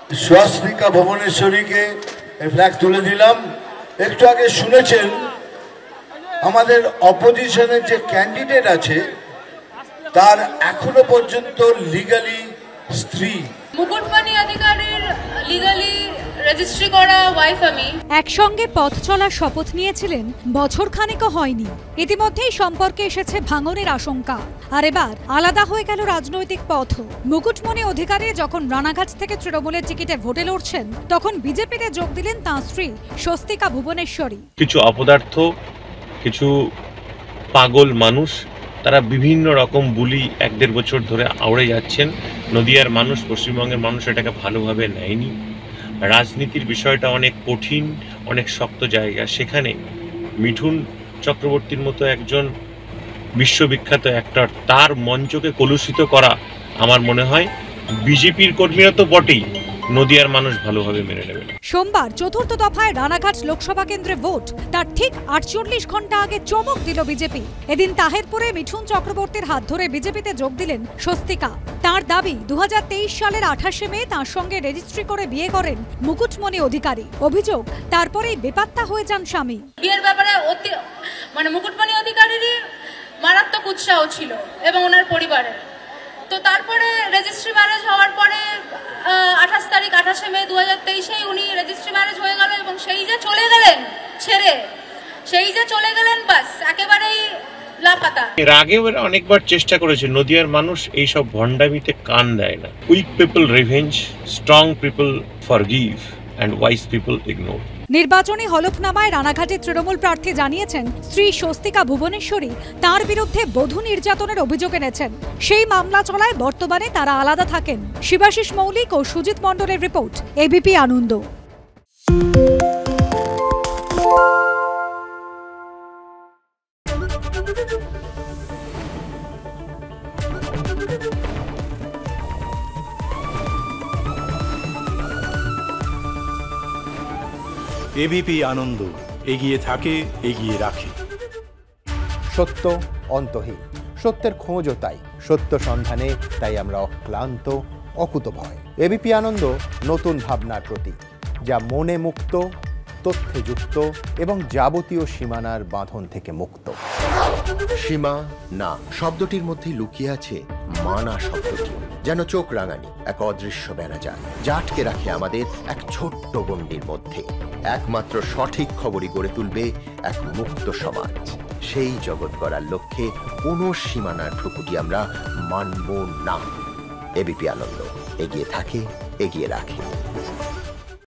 Swastika ভুবনেশ্বরীকে flag তুলে দিলাম। একটু আগে শুনেছেন আমাদের অপোজিশনের যে ক্যান্ডিডেট আছে তার এখনো পর্যন্ত লিগালি স্ত্রী। মুকুটমণি অধিকারীর লিগালি রেজিস্ট্রি করা ওয়াইফ আমি। একসঙ্গে পথ চলার শপথ নিয়েছিলেন, বছর খানেকও হয়নি। ইতিমধ্যেই সম্পর্কে এসেছে ভাঙনের আশঙ্কা। আর এবার আলাদা হয়ে গেল রাজনৈতিক পথ। মুকুটমণি অধিকারী যখন রানাঘাট থেকে তৃণমূলের টিকিটে ভোটে লড়ছেন, তখন বিজেপিতে যোগ দিলেন তাঁর স্ত্রী স্বস্তিকা ভুবনেশ্বরী। কিছু অপদার্থ, কিছু পাগল মানুষ, তারা বিভিন্ন রকম বুলি 1-1.5 বছর ধরে আওড়ে যাচ্ছেন। নদিয়ার মানুষ, পশ্চিমবঙ্গের মানুষ এটাকে ভালোভাবে নেয়নি। রাজনীতির বিষয়টা অনেক কঠিন, অনেক শক্ত জায়গা। সেখানে মিঠুন চক্রবর্তীর মতো একজন বিশ্ববিখ্যাত অ্যাক্টর, তার মঞ্চকে কলুষিত করা আমার মনে হয় বিজেপির কর্মীরা তো বটেই, নদিয়ার মানুষ ভালোভাবে মেনে নেবে। সোমবার চতুর্থ দফায় রানাঘাট লোকসভা কেন্দ্রে ভোট, তার ঠিক 48 ঘন্টা আগে চমক দিল বিজেপি। এদিন তাহেরপুরে মিঠুন চক্রবর্তীর হাত ধরে বিজেপিতে যোগ দিলেন স্বস্তিকা। তার দাবি 2023 সালের 28শে মে তার সঙ্গে রেজিস্ট্রি করে বিয়ে করেন মুকুটমণি অধিকারী। অভিযোগ, তারপরেই বেপাত্তা হয়ে যান স্বামী। বিয়ের ব্যাপারে মুকুটমণি অধিকারীরই মারাত্মক উৎসাহ ছিল এবং ওনার পরিবারের। তো তারপরে রেজিস্ট্রি ম্যারেজ হওয়ার পরে 28শে মে 2023 উনি রেজিস্ট্রি ম্যারেজ হয়ে গেল এবং সেই যে চলে গেলেন ছেড়ে, সেই যে চলে গেলেন, বাস একেবারেই লাপাতা। এর আগেও অনেকবার চেষ্টা করেছে, নদিয়ার মানুষ এইসব ভণ্ডামিতে কান দেয় না। Weak people revenge, strong people forgive and wise people ignore. নির্বাচনী হলফনামায় রানাঘাটের তৃণমূল প্রার্থী জানিয়েছেন স্ত্রী স্বস্তিকা ভুবনেশ্বরী তার বিরুদ্ধে বধূ নির্যাতনের অভিযোগ এনেছেন। সেই মামলা চলায় বর্তমানে তারা আলাদা থাকেন। শিবাশিস মৌলিক ও সুজিত মণ্ডলের রিপোর্ট, এবিপি আনন্দ। এবিপি আনন্দ, এগিয়ে থাকে, এগিয়ে রাখে। সত্য অন্তহীন, সত্যের খোঁজও তাই, সত্য সন্ধানে তাই আমরা অক্লান্ত, অকুতভয়। এবিপি আনন্দ নতুন ভাবনার প্রতীক, যা মনে মুক্ত, তথ্যে যুক্ত এবং যাবতীয় সীমানার বাঁধন থেকে মুক্ত। সীমা না শব্দটির মধ্যে লুকিয়ে আছে মানা শব্দটি, যেন চোখ রাঙানি এক অদৃশ্য বেড়াজাল, যা আটকে রাখে আমাদের এক ছোট্ট গণ্ডির মধ্যে। একমাত্র সঠিক খবরই গড়ে তুলবে এক মুক্ত সমাজ। সেই জগৎ গড়ার লক্ষ্যে কোনো সীমানার ঠুকুটি আমরা মানব না। এবিপি আনন্দ, এগিয়ে থাকে, এগিয়ে রাখে।